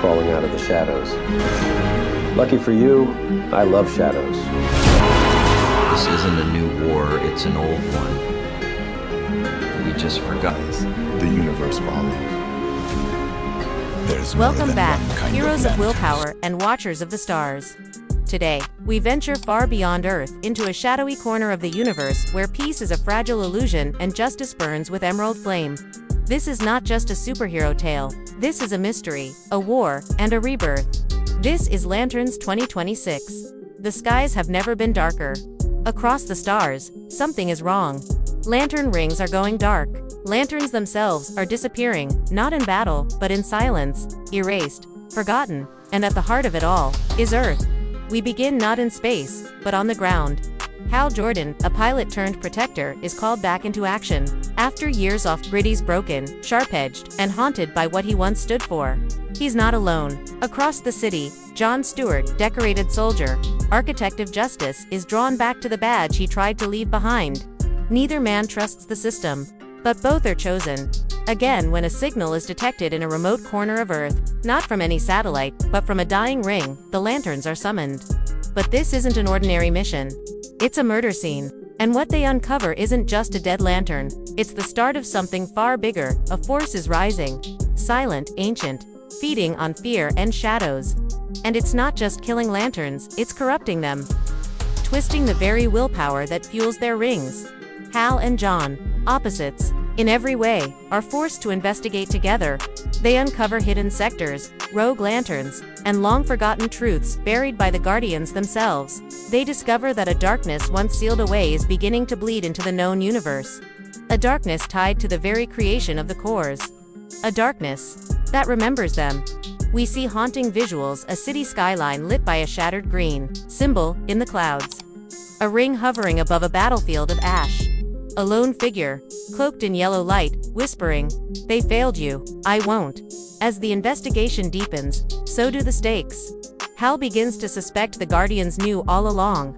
crawling out of the shadows. Lucky for you, I love shadows. This isn't a new war, it's an old one. We just forgot. The universe follows. There's more Welcome than back, one kind heroes of lanterns. willpower and watchers of the stars. Today, we venture far beyond Earth into a shadowy corner of the universe where peace is a fragile illusion and justice burns with emerald flame. This is not just a superhero tale, this is a mystery, a war, and a rebirth. This is Lanterns 2026. The skies have never been darker. Across the stars, something is wrong. Lantern rings are going dark. Lanterns themselves are disappearing, not in battle, but in silence, erased, forgotten, and at the heart of it all is Earth. We begin not in space, but on the ground. Hal Jordan, a pilot-turned-protector, is called back into action. After years off-grid, he's broken, sharp-edged, and haunted by what he once stood for. He's not alone. Across the city, John Stewart, decorated soldier, architect of justice, is drawn back to the badge he tried to leave behind. Neither man trusts the system, but both are chosen. Again, when a signal is detected in a remote corner of Earth, not from any satellite, but from a dying ring, the lanterns are summoned. But this isn't an ordinary mission. It's a murder scene. And what they uncover isn't just a dead lantern, it's the start of something far bigger. A force is rising. Silent, ancient, feeding on fear and shadows. And it's not just killing lanterns, it's corrupting them. Twisting the very willpower that fuels their rings. Hal and John, opposites, in every way, are forced to investigate together. They uncover hidden sectors, rogue lanterns, and long-forgotten truths buried by the Guardians themselves. They discover that a darkness once sealed away is beginning to bleed into the known universe. A darkness tied to the very creation of the cores. A darkness that remembers them. We see haunting visuals, a city skyline lit by a shattered green symbol in the clouds. A ring hovering above a battlefield of ash. A lone figure, cloaked in yellow light, whispering, "They failed you, I won't." As the investigation deepens, so do the stakes. Hal begins to suspect the Guardians knew all along.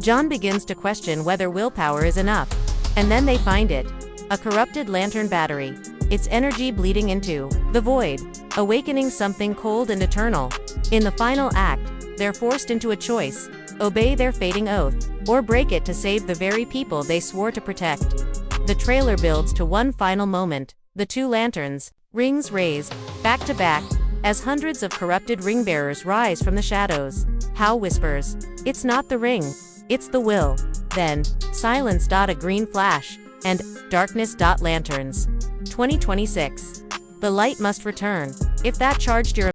John begins to question whether willpower is enough. And then they find it. A corrupted lantern battery. Its energy bleeding into the void, awakening something cold and eternal. In the final act, they're forced into a choice. Obey their fading oath, or break it to save the very people they swore to protect. The trailer builds to one final moment. The two lanterns, rings raised, back to back, as hundreds of corrupted ring bearers rise from the shadows. Hal whispers, "It's not the ring, it's the will." Then, silence. A green flash, and darkness. Lanterns 2026. The light must return. If that charged your